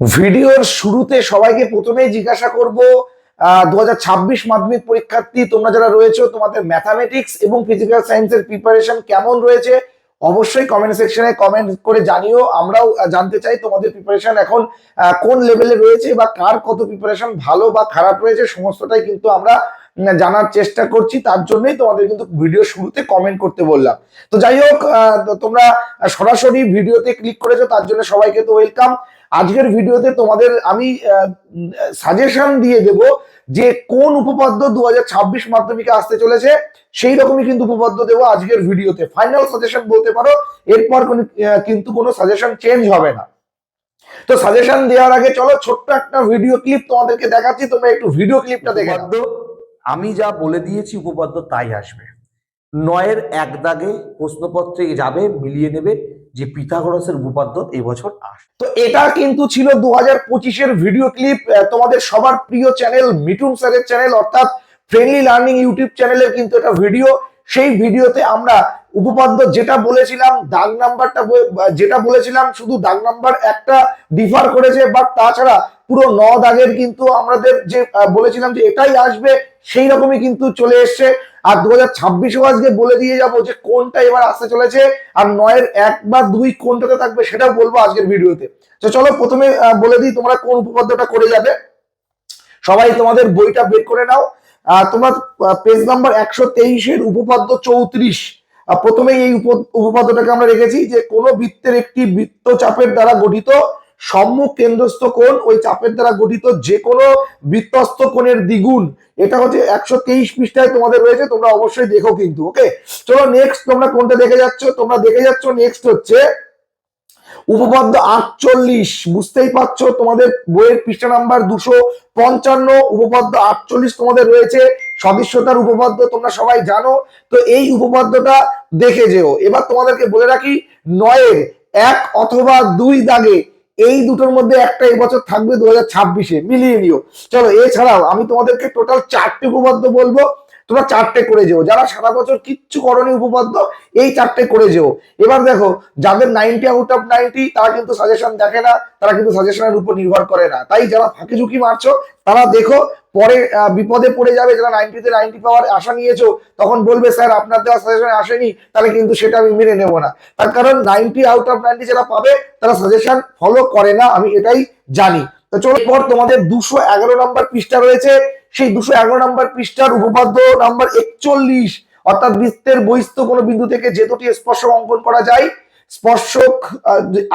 ভিডিওর শুরুতে সবাইকে প্রথমেই জিজ্ঞাসা করব 2026 মাধ্যমিক পরীক্ষার্থী তোমরা যারা রয়েছে তোমাদের ম্যাথামেটিক্স এবং ফিজিক্যাল সায়েন্সের প্রিপারেশন কেমন রয়েছে অবশ্যই কমেন্ট সেকশনে কমেন্ট করে জানিও। আমরাও জানতে চাই তোমাদের প্রিপারেশন এখন কোন লেভেলে রয়েছে বা কার কত প্রিপারেশন ভালো বা খারাপ রয়েছে, সমস্তটাই কিন্তু আমরা জানার চেষ্টা করছি। তার জন্যই তোমাদের কিন্তু ভিডিও শুরুতে কমেন্ট করতে বললাম। তো যাই হোক, তোমরা সরাসরি ভিডিওতে ক্লিক করেছো, তার জন্য সবাইকে তো ওয়েলকাম। আজকের ভিডিওতে তোমাদের আমি সাজেশন দিয়ে দেব যে কোন উপপাদ্য 2026 মাধ্যমিকে আসতে চলেছে, সেই রকমই কিন্তু উপপাদ্য দেবো আজকের ভিডিওতে। ফাইনাল সাজেশন বলতে পারো, এরপর কিন্তু কোনো সাজেশন চেঞ্জ হবে না। তো সাজেশন দেওয়ার আগে চলো ছোট্ট একটা ভিডিও ক্লিপ তোমাদেরকে দেখাচ্ছি, তোমরা একটু ভিডিও ক্লিপটা দেখে নাও। আমি যা বলে দিয়েছি উপপাদ্য তাই আসবে। 9-এর 1 দাগে প্রশ্নপত্রে যাবে, মিলিয়ে নেবে যে পিথাগোরাসের উপপাদ্য এবছর আসবে। তো এটা কিন্তু ছিল 2025-এর ভিডিও ক্লিপ। তোমাদের সবার প্রিয় চ্যানেল মিঠুন স্যারের চ্যানেল অর্থাৎ ফ্রেন্ডলি লার্নিং ইউটিউব চ্যানেলের কিন্তু এটা ভিডিও। সেই ভিডিওতে আমরা উপপাদ্য যেটা বলেছিলাম, দাগ নাম্বারটা যেটা বলেছিলাম, শুধু দাগ নাম্বার একটা ডিফার করেছে, বাট তাছাড়া পুরো 9 দাগের কিন্তু আমাদের যে বলেছিলাম যে এটাই আসবে সেই রকমই কিন্তু চলে এসছে। আর 2026-ও আজকে বলে দিয়ে যাবো যে কোনটা এবার আসতে চলেছে, আর 9-এর 1 বা 2 কোনটাতে থাকবে সেটাও বলবো আজকের ভিডিওতে। তো চলো প্রথমে বলে দিই তোমরা কোন উপপাদ্যটা করে যাবে। সবাই তোমাদের বইটা বের করে নাও। তোমরা পেজ নাম্বার 123-এর উপপাদ্য 34, প্রথমেই এই উপপাদ্যটাকে আমরা রেখেছি যে কোন বৃত্তের একটি বৃত্তচাপের দ্বারা গঠিত সম্মুখ কেন্দ্রস্থ কোণ ওই চাপের দ্বারা গঠিত যে কোনো বৃত্তস্থ কোণের দ্বিগুণ। এটা হচ্ছে 123 পৃষ্ঠায় তোমাদের রয়েছে, তোমরা অবশ্যই দেখো কিন্তু। ওকে, চলো নেক্সট তোমরা কোনটা দেখে যাচ্ছ? তোমরা দেখে যাচ্ছ নেক্সট হচ্ছে উপপাদ্য 48। বুঝতেই পারছো তোমাদের বইয়ের পৃষ্ঠা নাম্বার 255, উপপাদ্য 48 তোমাদের রয়েছে, সদৃশ্যতার উপপাদ্য, তোমরা সবাই জানো। তো এই উপপাদ্যটা দেখে যেও। এবার তোমাদেরকে বলে রাখি 9-এর 1 অথবা 2 দাগে এই দুটোর মধ্যে একটা এবছর থাকবে 2026-এ, মিলিয়ে নিও। চলো, এছাড়াও আমি তোমাদেরকে টোটাল 4টে উপপাদ্য বলবো, তোমরা 4টে করে যেও। যারা সারা বছর কিচ্ছু করনি উপপাদ্য, এই 4টে করে যেও। এবার দেখো, যাদের 90 আউট অফ 90 তারা কিন্তু সাজেশন দেখে না, তারা কিন্তু সাজেশনের উপর নির্ভর করে না। তাই যারা ফাঁকি ঝুঁকি মারছো তারা দেখো, পরে বিপদে পড়ে যাবে। যারা 90-তে 90 পাওয়ার আশা নিয়েছো, তখন বলবে স্যার আপনার দেওয়া সাজেশনে আসেনি, তাহলে কিন্তু সেটা আমি মেনে নেবো না। তার কারণ 90 আউট অফ 90 যারা পাবে তারা সাজেশন ফলো করে না, আমি এটাই জানি। তো চলো, পর তোমাদের 211 নম্বর পৃষ্ঠা রয়েছে। সেই 211 নম্বর পৃষ্ঠার উপপাদ্য নাম্বার 41, অর্থাৎ বৃত্তের বহিস্থ কোনো বিন্দু থেকে যে দুটি স্পর্শক অঙ্কন করা যায়, স্পর্শক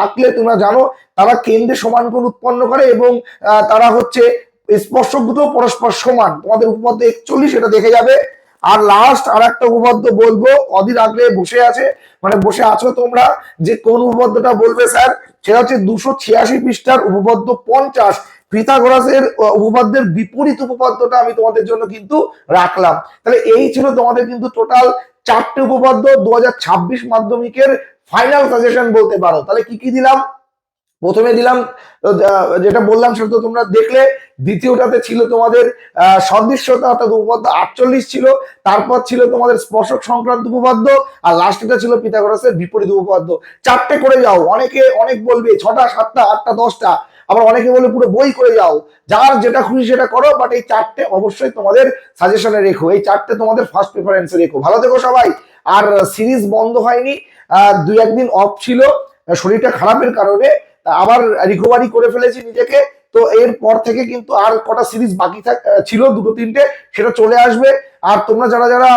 আঁকলে তোমরা জানো তারা কেন্দ্রে সমান কোণ উৎপন্ন করে এবং তারা হচ্ছে স্পর্শক দুটো পরস্পর সমান। তোমাদের উপপাদ্য 41 এটা দেখে যাবে। আর লাস্ট আর একটা উপপাদ্য বলবো, অধীর আগ্রহে বসে আছে, মানে বসে আছো তোমরা যে কোন উপপাদ্যটা বলবে স্যার, সেটা হচ্ছে 286 পৃষ্ঠার উপপাদ্য 50, পিথাগোরাসের উপপাদ্যের বিপরীত উপপাদ্যটা আমি তোমাদের জন্য কিন্তু রাখলাম। তাহলে এই ছিল তোমাদের কিন্তু টোটাল 4টে উপপাদ্য 2026 মাধ্যমিকের ফাইনাল সাজেশন বলতে পারো। তাহলে কি কি দিলাম? প্রথমে দিলাম যেটা বললাম সেটা তো তোমরা দেখলে। দ্বিতীয়টাতে ছিল তোমাদের সদৃশ্যতা অর্থাৎ উপপাদ্য 48 ছিল। তারপর ছিল তোমাদের স্পর্শক সংক্রান্ত উপপাদ্য, আর লাস্টটা ছিল পিথাগোরাসের বিপরীত উপপাদ্য। 4টে করে যাও। অনেকে অনেক বলবে 6টা 7টা 8টা 10টা, আবার অনেকে বলে পুরো বই করে যাও। যার যেটা খুশি সেটা করো, বাট এই 4টে অবশ্যই তোমাদের সাজেশনে রেখো, এই 4টে তোমাদের ফার্স্ট প্রেফারেন্সে রেখো। ভালো থেকো সবাই। আর সিরিজ বন্ধ হয়নি, 2-1 দিন অফ ছিল শরীরটা খারাপের কারণে, আবার রিকভারি করে ফেলেছি নিজেকে। তো এরপর থেকে কিন্তু আর কটা সিরিজ বাকি ছিল, 2-3টে, সেটা চলে আসবে। আর তোমরা যারা যারা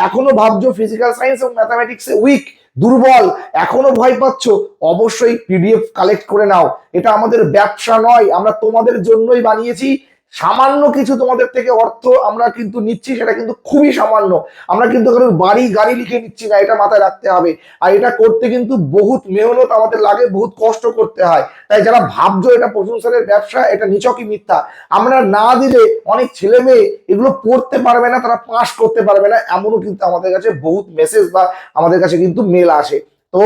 এখনো ভাবছো ফিজিক্যাল সায়েন্স এবং ম্যাথামেটিক্সে উইক, দুর্বল, এখনো ভয় পাচ্ছ, অবশ্যই পিডিএফ কালেক্ট করে নাও। এটা আমাদের ব্যবসা নয়, আমরা তোমাদের জন্যই বানিয়েছি। সামান্য কিছু তোমাদের থেকে অর্থ আমরা কিন্তু নিচ্ছি, সেটা কিন্তু খুবই সামান্য। আমরা কিন্তু বাড়ি গাড়ি লিখে নিচ্ছি না, এটা মাথায় রাখতে হবে। আর এটা করতে কিন্তু বহুত মেহনত আমাদের লাগে, বহুত কষ্ট করতে হয়। তাই যারা ভাবছো এটা প্রশংসনের ব্যবসা, এটা নিছকই মিথ্যা। আমরা না দিলে অনেক ছেলে মেয়ে এগুলো পড়তে পারবে না, তারা পাস করতে পারবে না, এমনও কিন্তু আমাদের কাছে বহুত মেসেজ বা আমাদের কাছে কিন্তু মেল আসে। তো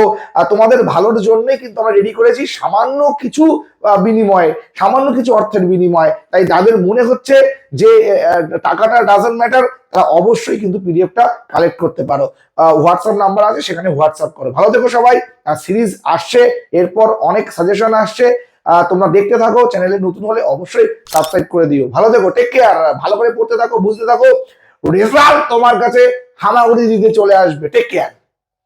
তোমাদের ভালোর জন্যই কিন্তু আমরা রেডি করেছি, সামান্য কিছু বিনিময়ে, সামান্য কিছু অর্থের বিনিময়ে। তাই যাদের মনে হচ্ছে যে টাকাটা ডাজন্ট ম্যাটার, তারা অবশ্যই কিন্তু পিডিএফটা কালেক্ট করতে পারো। হোয়াটসঅ্যাপ নাম্বার আছে, সেখানে হোয়াটসঅ্যাপ করো। ভালো থেকো সবাই। সিরিজ আসছে, এরপর অনেক সাজেশন আসছে। তোমরা দেখতে থাকো, চ্যানেলে নতুন হলে অবশ্যই সাবস্ক্রাইব করে দিও। ভালো থেকো, টেক কেয়ার, ভালো করে পড়তে থাকো, বুঝতে থাকো, রেজাল্ট তোমার কাছে হামাগুড়ি দিতে চলে আসবে। Take care.